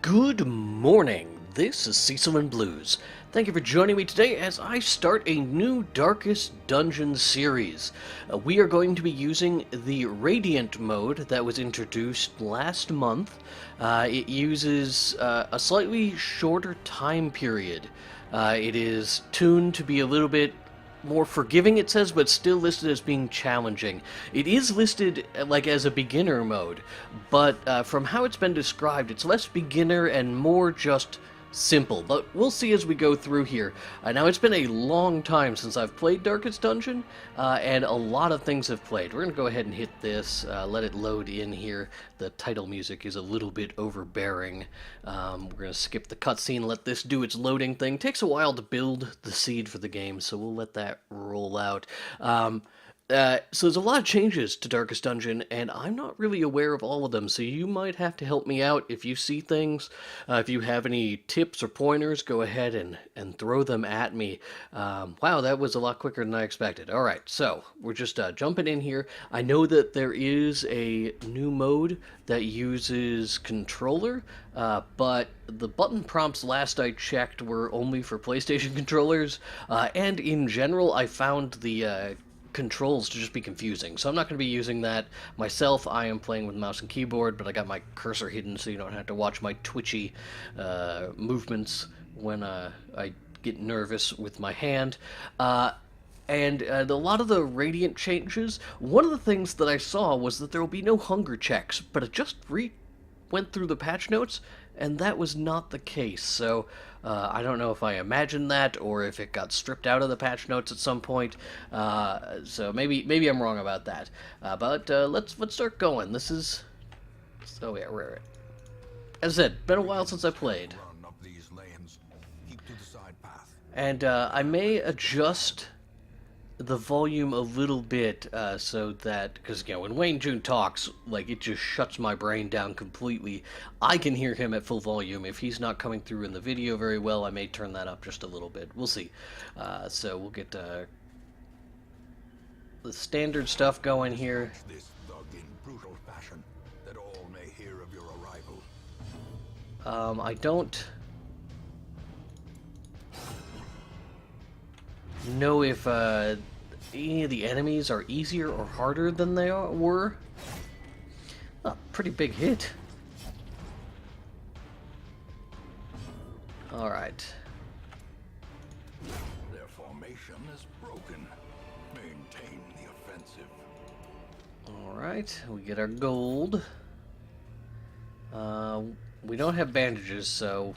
Good morning. This is Cecil and Blues. Thank you for joining me today as I start a new Darkest Dungeon series. We are going to be using the Radiant mode that was introduced last month. It uses a slightly shorter time period. It is tuned to be a little bit more forgiving, it says, but still listed as being challenging. It is listed like as a beginner mode, but from how it's been described, it's less beginner and more just simple. But we'll see as we go through here. Now, it's been a long time since I've played Darkest Dungeon, and a lot of things have played. We're going to go ahead and hit this, let it load in here. The title music is a little bit overbearing. We're going to skip the cutscene, let this do its loading thing. It takes a while to build the seed for the game, so we'll let that roll out. So there's a lot of changes to Darkest Dungeon, and I'm not really aware of all of them, so you might have to help me out if you see things. If you have any tips or pointers, go ahead and throw them at me. Wow, that was a lot quicker than I expected. Alright, so we're just jumping in here. I know that there is a new mode that uses controller, but the button prompts last I checked were only for PlayStation controllers, and in general I found the controls to just be confusing, so I'm not going to be using that myself. I am playing with mouse and keyboard, but I got my cursor hidden so you don't have to watch my twitchy movements when I get nervous with my hand. And a lot of the Radiant changes, one of the things that I saw was that there will be no hunger checks, but it just went through the patch notes, and that was not the case. So I don't know if I imagined that or if it got stripped out of the patch notes at some point. So maybe I'm wrong about that. But let's start going. This is yeah, as I said, been a while since I played, and I may adjust the volume a little bit so that, because when Wayne June talks, like, it just shuts my brain down completely. I can hear him at full volume. If he's not coming through in the video very well, I may turn that up just a little bit. We'll see. So we'll get the standard stuff going here. This thug in brutal fashion, that all may hear of your arrival. I don't know if any of the enemies are easier or harder than they were. Oh, pretty big hit. Alright. Their formation is broken. Maintain the offensive. Alright, we get our gold. We don't have bandages, so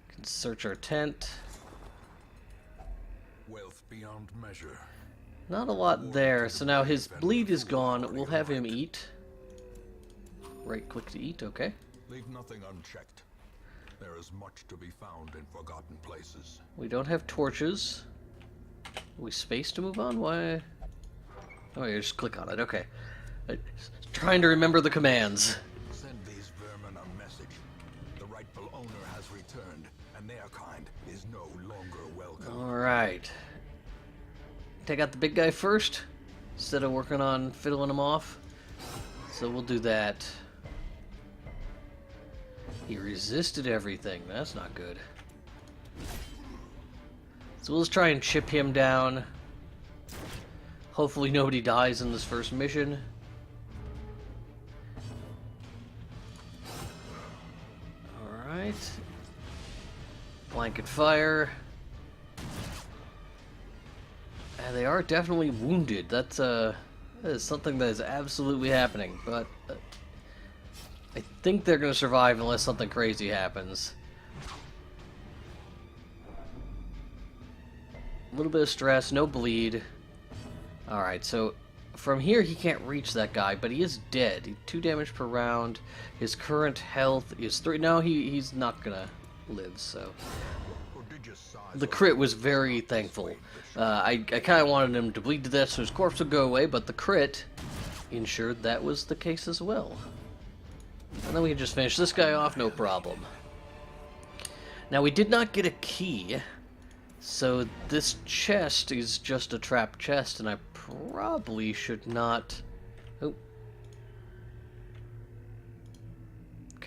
can search our tent. Wealth beyond measure. Not a lot there. So now his bleed is gone. We'll have him eat. Right click to eat, okay. Leave nothing unchecked. There is much to be found in forgotten places. We don't have torches. Are we space to move on? Why? Oh, you just click on it. Okay. Trying to remember the commands. Send these vermin a message. The rightful owner has returned, and their kind is no longer welcome. Alright. Take out the big guy first, instead of working on fiddling him off. So we'll do that. He resisted everything. That's not good. So we'll just try and chip him down. Hopefully nobody dies in this first mission. Alright. Blanket fire. And they are definitely wounded. That is something that is absolutely happening. But I think they're going to survive unless something crazy happens. A little bit of stress, no bleed. Alright, so from here he can't reach that guy, but he is dead. 2 damage per round. His current health is 3. No, he's not going to live, so. The crit was very thankful. I kind of wanted him to bleed to death so his corpse would go away, but the crit ensured that was the case as well. And then we can just finish this guy off, no problem. Now, we did not get a key, so this chest is just a trap chest, and I probably should not... Oh.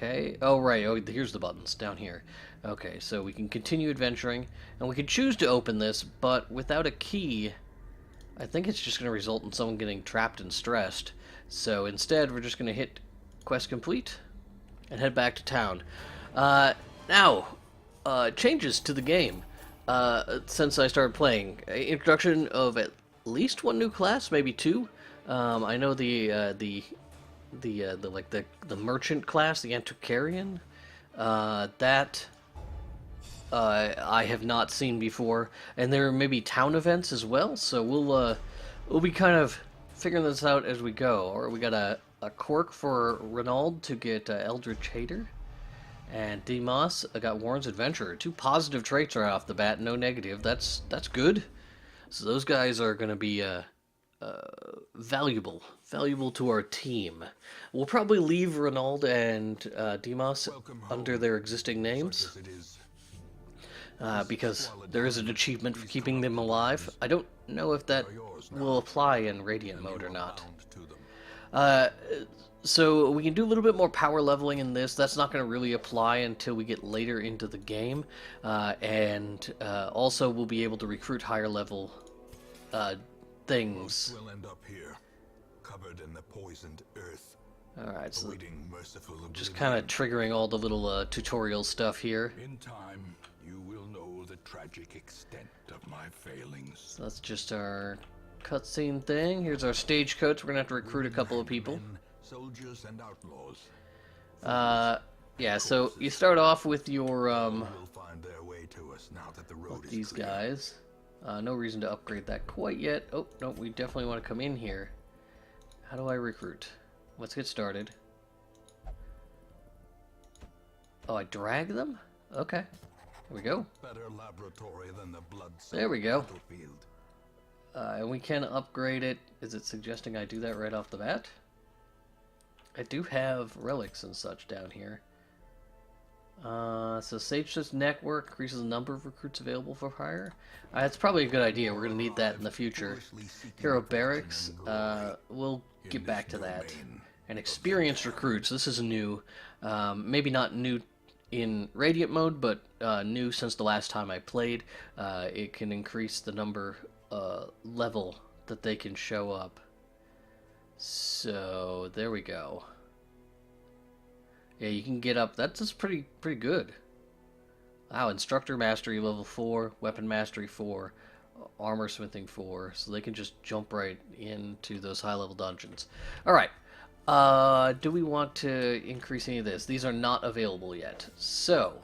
Okay. Oh, right. Oh, here's the buttons down here. Okay, so we can continue adventuring, and we can choose to open this, but without a key, I think it's just going to result in someone getting trapped and stressed. So instead, we're just going to hit quest complete and head back to town. Now, changes to the game since I started playing. Introduction of at least one new class, maybe two. I know the merchant class, the antiquarian, that I have not seen before, and there may be town events as well. So we'll be kind of figuring this out as we go. Or we got a quirk for Renaud to get Eldritch Hater, and Demas got Warren's Adventurer. Two positive traits right off the bat, no negative. That's good. So those guys are going to be valuable to our team. We'll probably leave Renaud and Demas under their existing names, because there is an achievement for keeping them alive. I don't know if that will apply in Radiant mode or not. So we can do a little bit more power leveling in this. That's not going to really apply until we get later into the game. And also we'll be able to recruit higher level things. We'll end up here, covered in the poisoned earth. Alright, so merciful just kind of triggering all the little tutorial stuff here. In time, you will know the tragic extent of my failings. So that's just our cutscene thing. Here's our stagecoach. We're gonna have to recruit a couple of people. Men, soldiers and outlaws. Yeah, so you start off with your Will find their way to us now that the road is these clear. guys. No reason to upgrade that quite yet. Oh, no, we definitely want to come in here. How do I recruit? Let's get started. Oh, I drag them? Okay. There we go. Better laboratory than the blood. There we go. Battlefield. And we can upgrade it. Is it suggesting I do that right off the bat? I do have relics and such down here. So Sage says network increases the number of recruits available for hire. That's probably a good idea. We're going to need that in the future. Hero barracks. We'll get back to that. And experienced recruits. This is new. Maybe not new in Radiant mode, but new since the last time I played. It can increase the number level that they can show up. So there we go. Yeah, you can get up. That's just pretty good. Wow, instructor mastery level 4, weapon mastery 4, armor smithing 4, so they can just jump right into those high level dungeons. All right. Do we want to increase any of this? These are not available yet. So,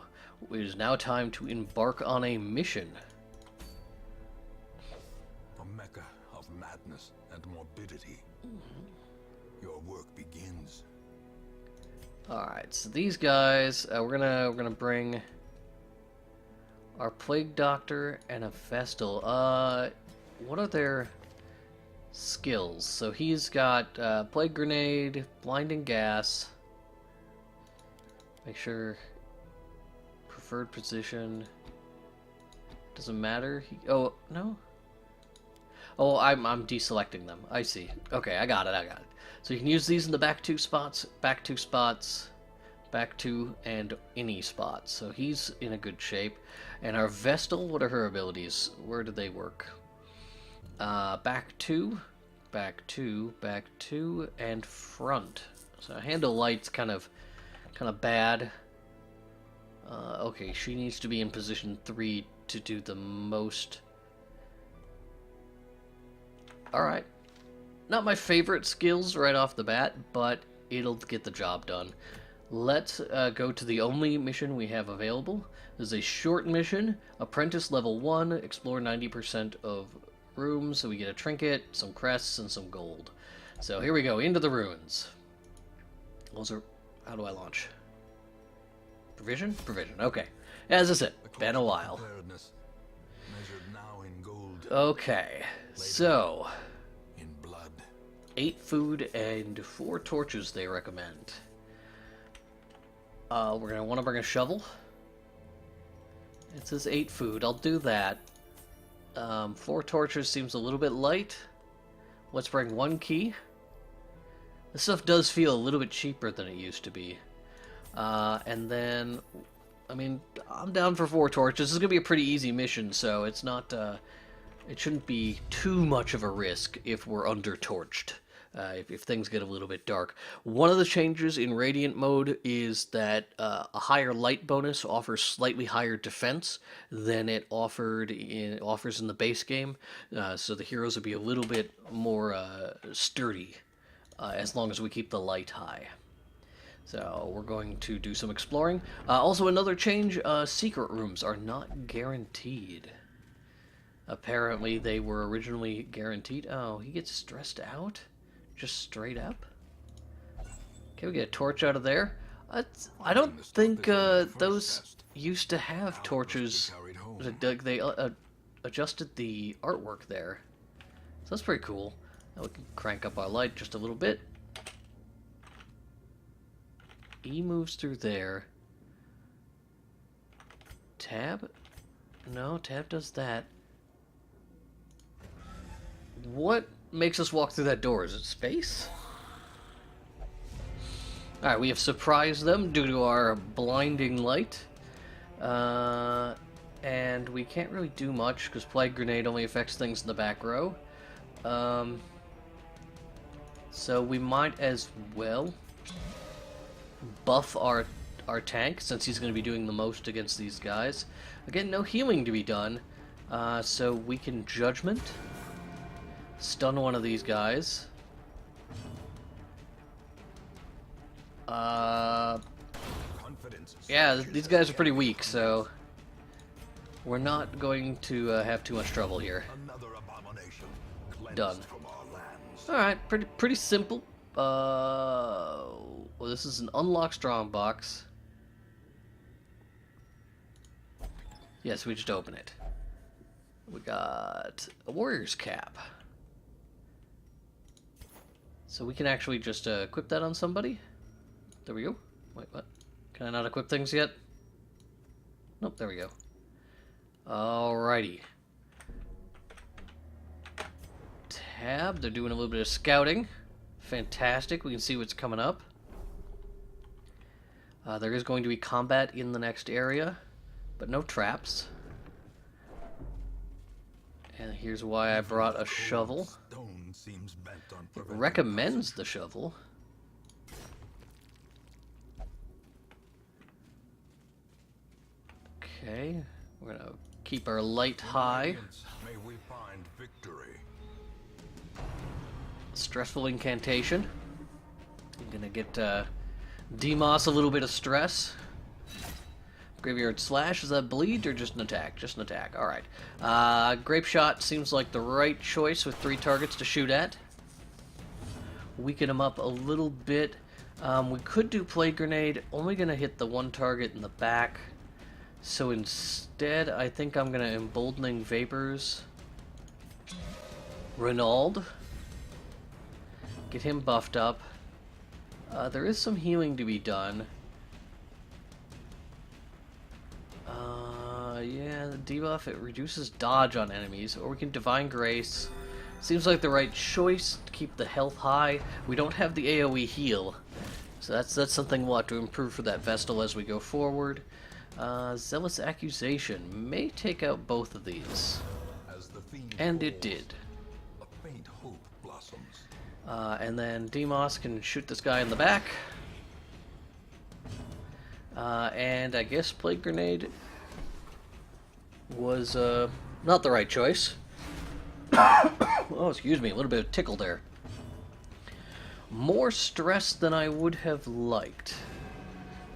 it is now time to embark on a mission. A mecca of madness and morbidity. Your work begins. Alright, so these guys, we're gonna bring our Plague Doctor and a Vestal. What are their skills? So he's got Plague Grenade, Blinding Gas. Make sure preferred position. Doesn't matter. Oh no. Oh, I'm deselecting them. I see. Okay, I got it. So you can use these in the back two spots, back two, and any spots. So he's in a good shape. And our Vestal, what are her abilities? Where do they work? Back two, and front. So handle light's kind of bad. Okay, she needs to be in position 3 to do the most. Alright. Not my favorite skills right off the bat, but it'll get the job done. Let's go to the only mission we have available. This is a short mission, Apprentice level 1, explore 90% of rooms, so we get a trinket, some crests, and some gold. So here we go, into the ruins. Those are... how do I launch? Provision? Provision, okay. As I said, been a while. Measured now in gold, Okay, so... in blood. 8 food and 4 torches they recommend. We're gonna want to bring a shovel. It says 8 food, I'll do that. 4 torches seems a little bit light. Let's bring 1 key. This stuff does feel a little bit cheaper than it used to be. And then, I mean, I'm down for 4 torches. This is going to be a pretty easy mission, so it's not, it shouldn't be too much of a risk if we're under-torched. If things get a little bit dark. One of the changes in Radiant mode is that a higher light bonus offers slightly higher defense than it offers in the base game. So the heroes will be a little bit more sturdy as long as we keep the light high. So we're going to do some exploring. Also another change, secret rooms are not guaranteed. Apparently they were originally guaranteed. Oh, he gets stressed out? Just straight up? Okay, we get a torch out of there. I don't think those used to have torches. They adjusted the artwork there. So that's pretty cool. Now we can crank up our light just a little bit. E moves through there. Tab? No, tab does that. What makes us walk through that door? Is it space? Alright, we have surprised them due to our blinding light. And we can't really do much because Plague Grenade only affects things in the back row. So we might as well buff our tank since he's going to be doing the most against these guys. Again, no healing to be done. So we can Judgment. Stun one of these guys. Yeah, these guys are pretty weak, so we're not going to have too much trouble here. Done. Alright, pretty simple. Well, this is an unlocked strong box. Yes, we just open it. We got a warrior's cap. So we can actually just equip that on somebody. There we go. Wait, what? Can I not equip things yet? Nope, there we go. Alrighty. Tab, they're doing a little bit of scouting. Fantastic, we can see what's coming up. There is going to be combat in the next area, but no traps. And here's why I brought a shovel. It recommends the shovel. Okay, we're gonna keep our light high. May we find victory. Stressful incantation. I'm gonna get Demos a little bit of stress. Graveyard Slash, is that bleed or just an attack? Just an attack, alright. Grape Shot seems like the right choice with 3 targets to shoot at. Weaken him up a little bit. We could do Plague Grenade, only gonna hit the 1 target in the back. So instead, I think I'm gonna Emboldening Vapors. Renauld. Get him buffed up. There is some healing to be done. Yeah, the debuff, it reduces dodge on enemies, or we can Divine Grace. Seems like the right choice to keep the health high. We don't have the AoE heal, so that's something we'll have to improve for that Vestal as we go forward. Zealous Accusation may take out both of these, and it did. A faint hope blossoms. And then Demos can shoot this guy in the back. And I guess Plague Grenade was not the right choice. Oh, excuse me, a little bit of tickle there. More stress than I would have liked.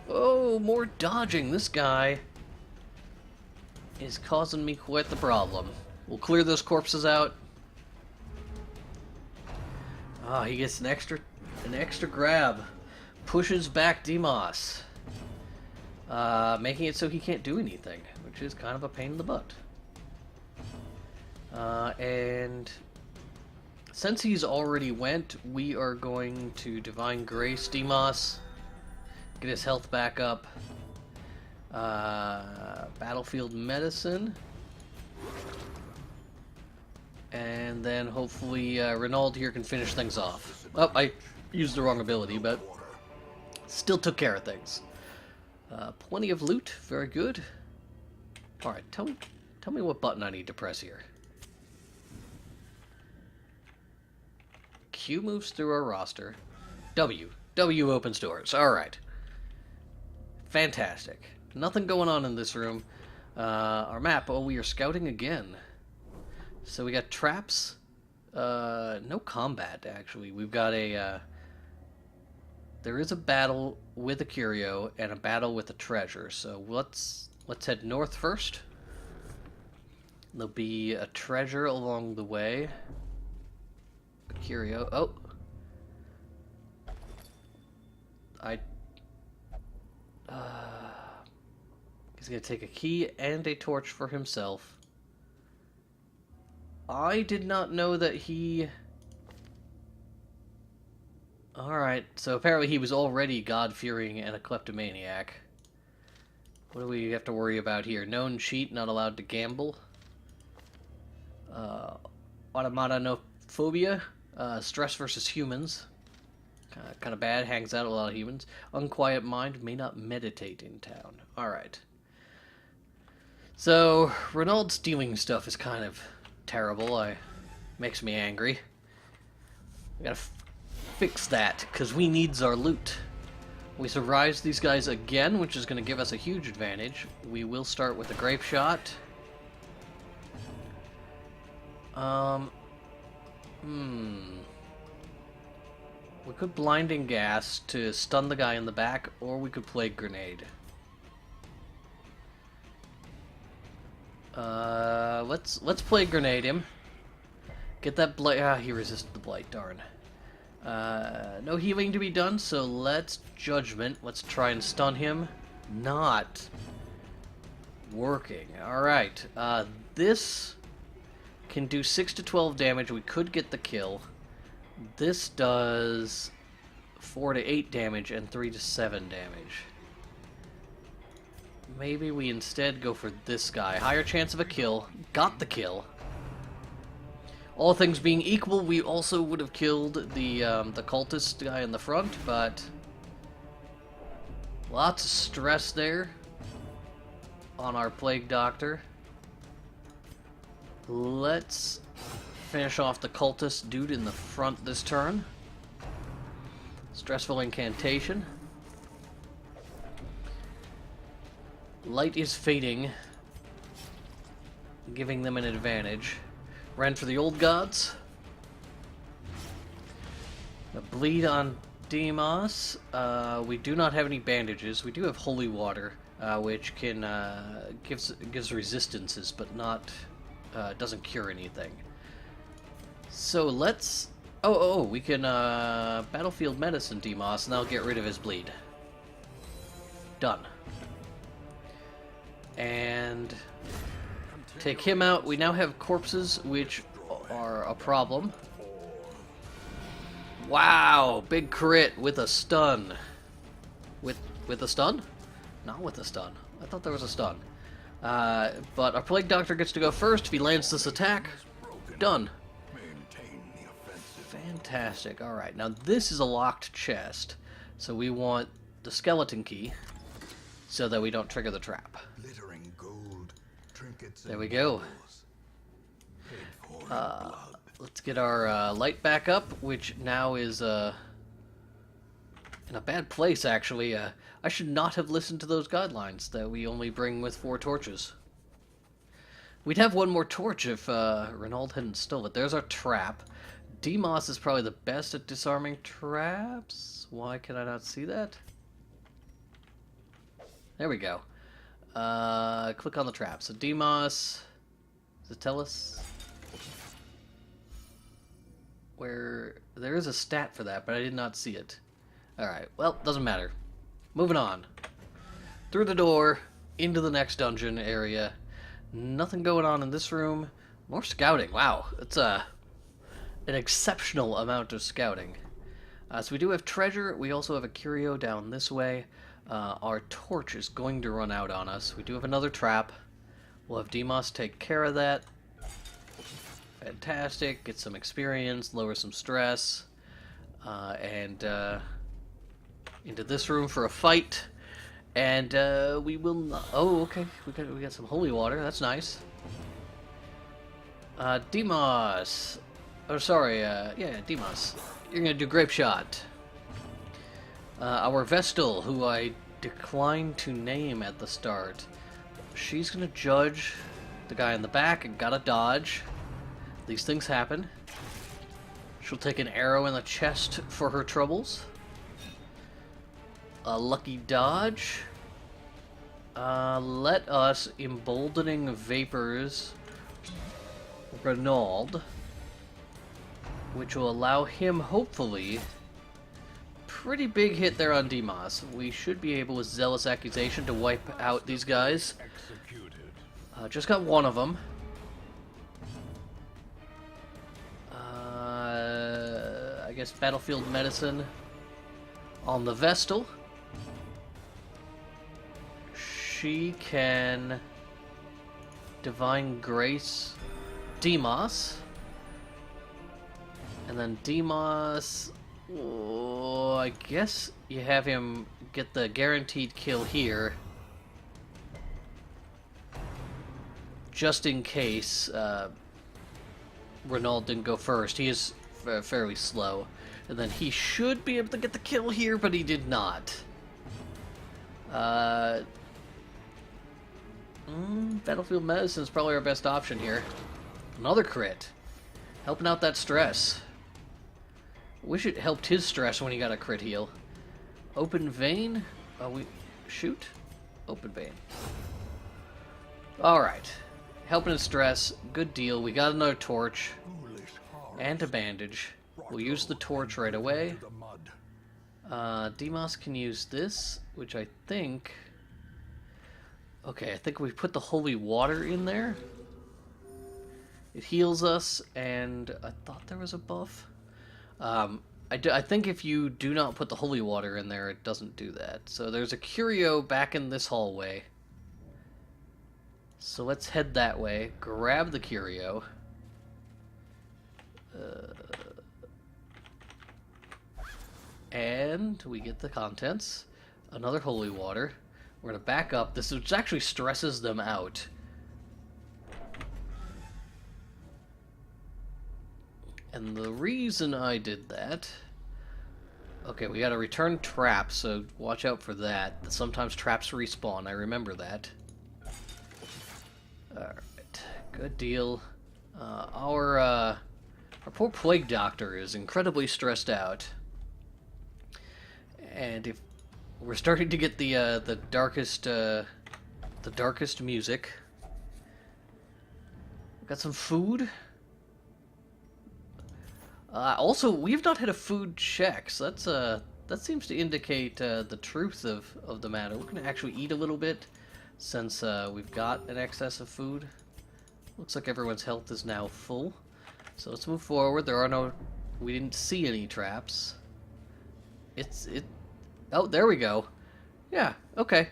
Oh, more dodging. This guy is causing me quite the problem. We'll clear those corpses out. Ah, he gets an extra grab. Pushes back Demos. Making it so he can't do anything, which is kind of a pain in the butt. And since he's already went, we are going to Divine Grace Demos, get his health back up. Battlefield Medicine. And then hopefully Renauld here can finish things off. Oh, I used the wrong ability, but still took care of things. Plenty of loot. Very good. Alright, tell me what button I need to press here. Q moves through our roster. W opens doors. Alright. Fantastic. Nothing going on in this room. Our map. Oh, we are scouting again. So we got traps. No combat, actually. We've got a... there is a battle with a curio and a battle with a treasure. So let's head north first. There'll be a treasure along the way. A curio. Oh. He's gonna take a key and a torch for himself. I did not know that he... Alright, so apparently he was already God-fearing and a kleptomaniac. What do we have to worry about here? Known cheat, not allowed to gamble. Automatonophobia, stress versus humans. Kind of bad, hangs out with a lot of humans. Unquiet mind, may not meditate in town. Alright. So, Renault stealing stuff is kind of terrible. Makes me angry. We gotta fix that, because we needs our loot. We surprise these guys again, which is going to give us a huge advantage. We will start with a grape shot. We could blinding gas to stun the guy in the back, or we could play grenade. Let's play grenade him. Get that blight. Ah, he resisted the blight. Darn. No healing to be done, so let's judgment. Let's try and stun him. Not working. Alright. This can do 6 to 12 damage. We could get the kill. This does 4 to 8 damage and 3 to 7 damage. Maybe we instead go for this guy. Higher chance of a kill. Got the kill. All things being equal, we also would have killed the cultist guy in the front, but lots of stress there on our plague doctor. Let's finish off the cultist dude in the front this turn. Stressful incantation. Light is fading, giving them an advantage. Ran for the old gods. A bleed on Demos. We do not have any bandages. We do have holy water, which can gives resistances, but not doesn't cure anything. So let's. Oh, we can battlefield medicine Demos, and that'll get rid of his bleed. Done. And take him out. We now have corpses, which are a problem. Wow, big crit with a stun. With a stun? Not with a stun. I thought there was a stun. But our plague doctor gets to go first. If he lands this attack, done. Fantastic. All right, now this is a locked chest, so we want the skeleton key so that we don't trigger the trap. There we go. Let's get our light back up, which now is in a bad place, actually. I should not have listened to those guidelines that we only bring with 4 torches. We'd have one more torch if Renault hadn't stole it. There's our trap. Demos is probably the best at disarming traps. Why can I not see that? There we go. Click on the trap. So Demos, does it tell us where? There is a stat for that, but I did not see it. Alright, well, doesn't matter. Moving on. Through the door, into the next dungeon area. Nothing going on in this room. More scouting. Wow, it's an exceptional amount of scouting. So we do have treasure. We also have a curio down this way. Our torch is going to run out on us. We do have another trap. We'll have Demos take care of that. Fantastic. Get some experience, lower some stress, and into this room for a fight. And we will not... Oh, okay. We got some holy water. That's nice. Demos. Oh, sorry. Yeah, Demos. You're gonna do Grape Shot. Our Vestal, who I declined to name at the start. She's gonna judge the guy in the back and gotta dodge. These things happen. She'll take an arrow in the chest for her troubles. A lucky dodge. Let us emboldening vapors Renauld, which will allow him, hopefully, pretty big hit there on Demos. We should be able with Zealous Accusation to wipe out these guys. Just got one of them. I guess Battlefield Medicine on the Vestal. She can Divine Grace Demos. And then Demos... Oh, I guess you have him get the guaranteed kill here. Just in case Renauld didn't go first. He is fairly slow. And then he should be able to get the kill here, but he did not. Battlefield Medicine is probably our best option here. Another crit. Helping out that stress. Wish it helped his stress when he got a crit heal. Open Vein? We shoot? Open Vein. Alright. Helping his stress. Good deal. We got another torch. And a bandage. We'll use the torch right away. Demos can use this, which I think... Okay, I think we put the holy water in there. It heals us, and I thought there was a buff. I think if you do not put the holy water in there, it doesn't do that. So there's a curio back in this hallway. So let's head that way, grab the curio. And we get the contents. Another holy water. We're going to back up. This actually stresses them out. And the reason I did that... Okay, we got to return traps, so watch out for that. Sometimes traps respawn, I remember that. Alright, good deal. Our poor Plague Doctor is incredibly stressed out. And if we're starting to get the darkest music. Got some food. Also, we've not had a food check, so that seems to indicate the truth of the matter. We're gonna actually eat a little bit since we've got an excess of food. Looks like everyone's health is now full. So let's move forward. We didn't see any traps. Oh, there we go. Yeah, okay.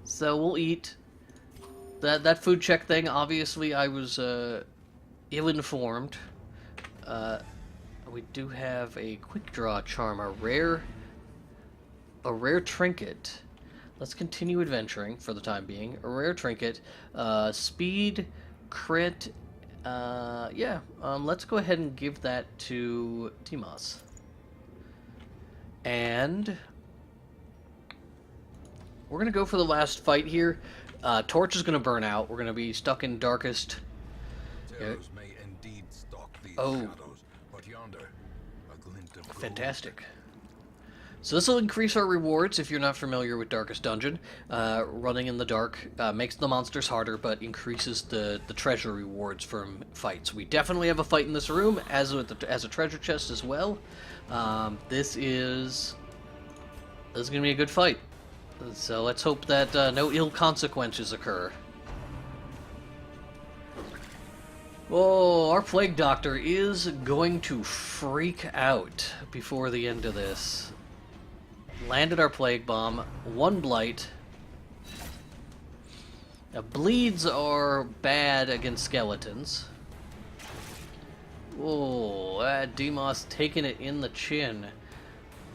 So we'll eat. That food check thing, obviously I was ill-informed. We do have a quick draw charm, a rare trinket. Let's continue adventuring for the time being. A rare trinket, speed, crit. Let's go ahead and give that to Demos. And we're gonna go for the last fight here. Torch is gonna burn out. We're gonna be stuck in darkest. Terrors may indeed stalk these shadows, but yonder, a glint of fantastic. So this will increase our rewards if you're not familiar with Darkest Dungeon. Running in the dark makes the monsters harder, but increases the treasure rewards from fights. We definitely have a fight in this room, as a treasure chest as well. This is gonna be a good fight. So let's hope that no ill consequences occur. Oh, our Plague Doctor is going to freak out before the end of this. Landed our Plague Bomb. One Blight. Now, bleeds are bad against skeletons. Oh, Demos taking it in the chin.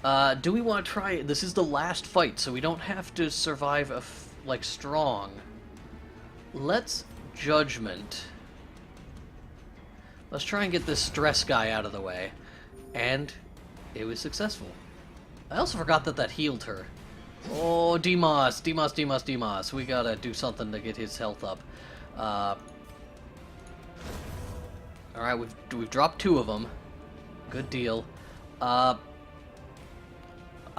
Do we want to try... This is the last fight, so we don't have to survive like strong. Let's Judgment. Let's try and get this stress guy out of the way. And it was successful. I also forgot that healed her. Oh, Demas. We gotta do something to get his health up. Alright, we've dropped 2 of them. Good deal. I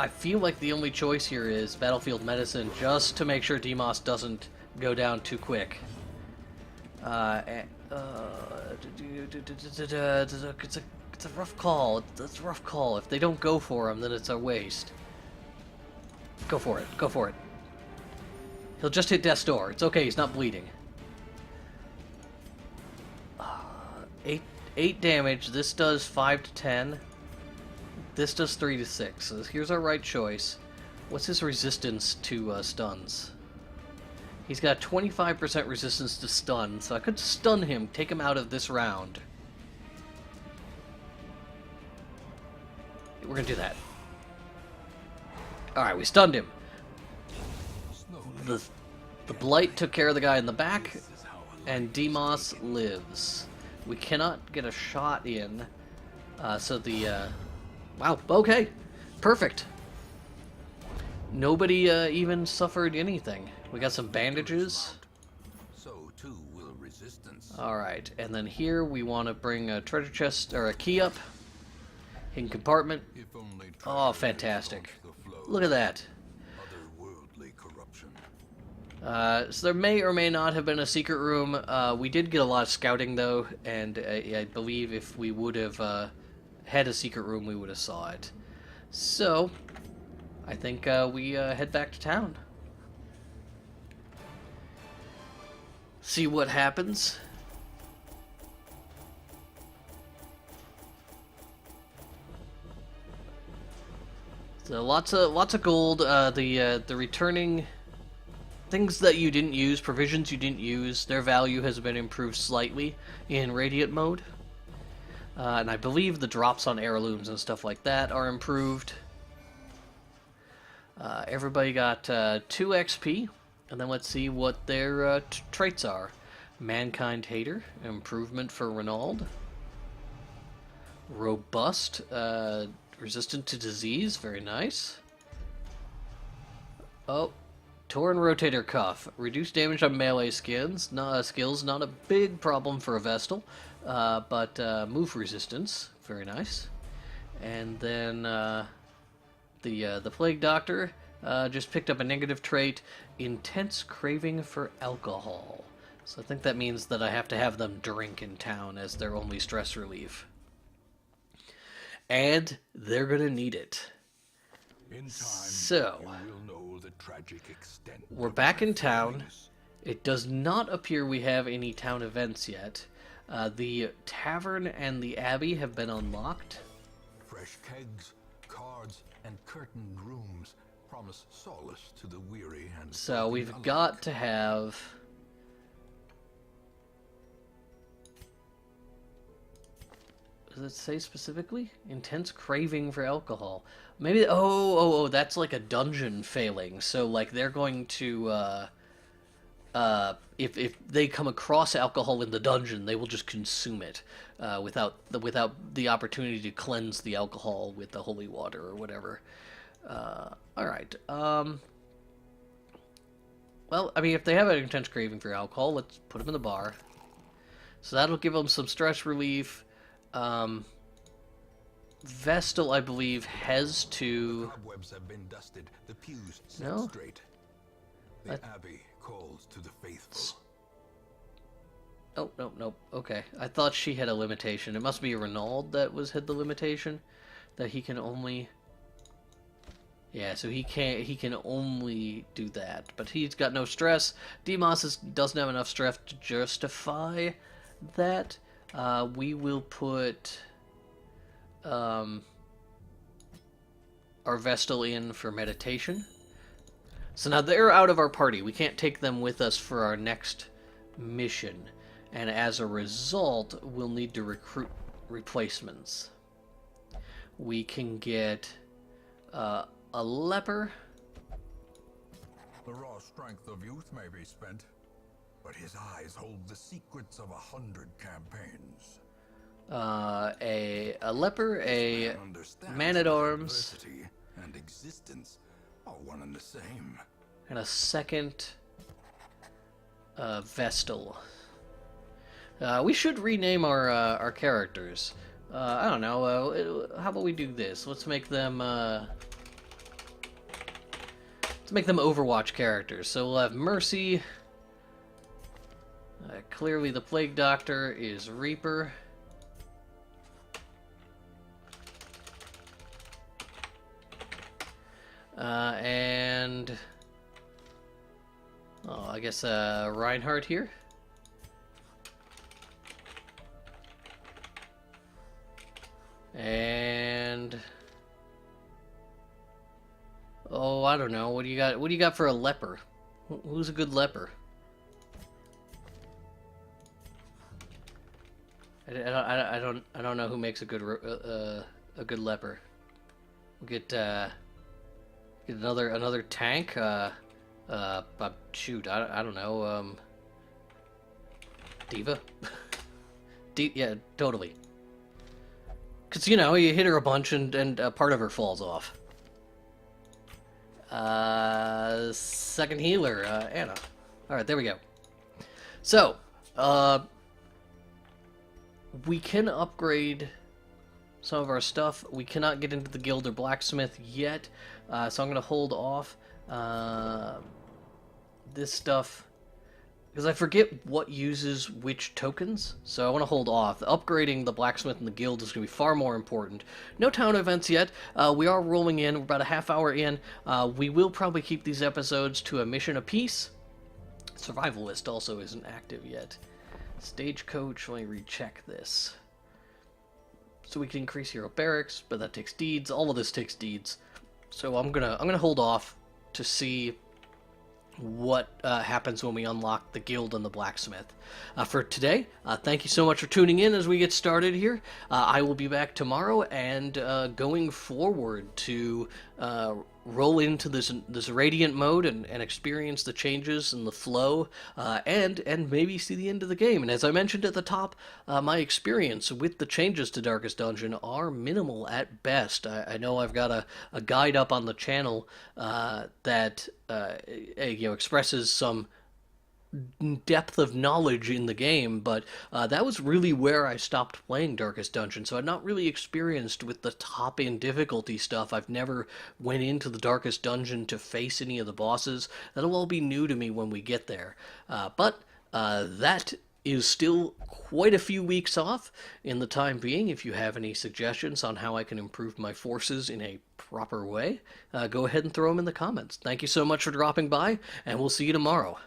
feel like the only choice here is Battlefield Medicine, just to make sure Demas doesn't go down too quick. It's a rough call. It's a rough call. If they don't go for him, then it's a waste. Go for it. Go for it. He'll just hit death's door. It's okay. He's not bleeding. 8 damage. This does 5 to 10. This does 3 to 6. So here's our right choice. What's his resistance to stuns? He's got 25% resistance to stun, so I could stun him, take him out of this round. We're gonna do that. Alright, we stunned him. The Blight took care of the guy in the back, and Demas lives. We cannot get a shot in, so the... Wow, okay. Perfect. Nobody even suffered anything. We got some bandages. So too will resistance. Alright, and then here we want to bring a treasure chest, or a key up. Hidden compartment. Oh, fantastic. Look at that. Otherworldly corruption. So there may or may not have been a secret room. We did get a lot of scouting, though, and I believe if we would have had a secret room, we would have saw it. So, I think we head back to town. See what happens. So lots of gold. The returning things that you didn't use, provisions you didn't use, their value has been improved slightly in Radiant mode. And I believe the drops on heirlooms and stuff like that are improved. Everybody got 2 XP, and then let's see what their traits are. Mankind Hater, improvement for Renauld. Robust, resistant to disease, very nice. Oh, Torn Rotator Cuff, reduced damage on melee skills, not a big problem for a Vestal, but move resistance, very nice. And then the Plague Doctor just picked up a negative trait, intense craving for alcohol. So I think that means that I have to have them drink in town as their only stress relief. And they're gonna need it. In time, so, you will know the tragic extent we're of back my in town. failings. It does not appear we have any town events yet. The tavern and the abbey have been unlocked. Fresh kegs, cards, and curtained rooms promise solace to the weary and So we've broken got alike. to have... Does it say specifically? Intense craving for alcohol. Maybe... Oh, that's like a dungeon failing. So, like, they're going to... if they come across alcohol in the dungeon, they will just consume it without the opportunity to cleanse the alcohol with the holy water or whatever. All right. Well, I mean, if they have an intense craving for alcohol, let's put them in the bar. So that'll give them some stress relief. Vestal, I believe, has to... Cobwebs have been dusted, the pews set No? straight. The abbey calls to the faithful. Oh, no. Okay. I thought she had a limitation. It must be Renauld that had the limitation. That he can only... Yeah, so he can only do that. But he's got no stress. Demas doesn't have enough stress to justify that. We will put our Vestal in for meditation. So now they're out of our party. We can't take them with us for our next mission. And as a result, we'll need to recruit replacements. We can get a leper. The raw strength of youth may be spent, but his eyes hold the secrets of 100 campaigns. A leper, a Man understands man-at-arms, that adversity and existence are one and the same. and a second Vestal. We should rename our characters. I don't know. How about we do this? Let's make them Overwatch characters. So we'll have Mercy. Clearly, the Plague Doctor is Reaper. And I guess Reinhardt here. And I don't know. What do you got? What do you got for a leper? Who's a good leper? I don't know who makes a good leper. We'll get another tank. Shoot, I don't know. Diva. Yeah, totally. Cause you hit her a bunch and part of her falls off. Second healer, Anna. All right, there we go. So, we can upgrade some of our stuff. We cannot get into the guild or blacksmith yet, so I'm going to hold off this stuff because I forget what uses which tokens, so I want to hold off. Upgrading the blacksmith and the guild is going to be far more important. No town events yet. We are rolling in. We're about a half hour in. We will probably keep these episodes to a mission apiece. Survivalist also isn't active yet. Stagecoach, let me recheck this. So we can increase hero barracks, but that takes deeds. All of this takes deeds. So I'm gonna hold off to see what happens when we unlock the guild and the blacksmith. For today, thank you so much for tuning in as we get started here. I will be back tomorrow and going forward to roll into this radiant mode and experience the changes and the flow and maybe see the end of the game. And as I mentioned at the top, my experience with the changes to Darkest Dungeon are minimal at best. I know I've got a guide up on the channel that expresses some depth of knowledge in the game, but that was really where I stopped playing Darkest Dungeon, so I'm not really experienced with the top-end difficulty stuff. I've never went into the Darkest Dungeon to face any of the bosses. That'll all be new to me when we get there. But that is still quite a few weeks off in the time being. If you have any suggestions on how I can improve my forces in a proper way, go ahead and throw them in the comments. Thank you so much for dropping by, and we'll see you tomorrow.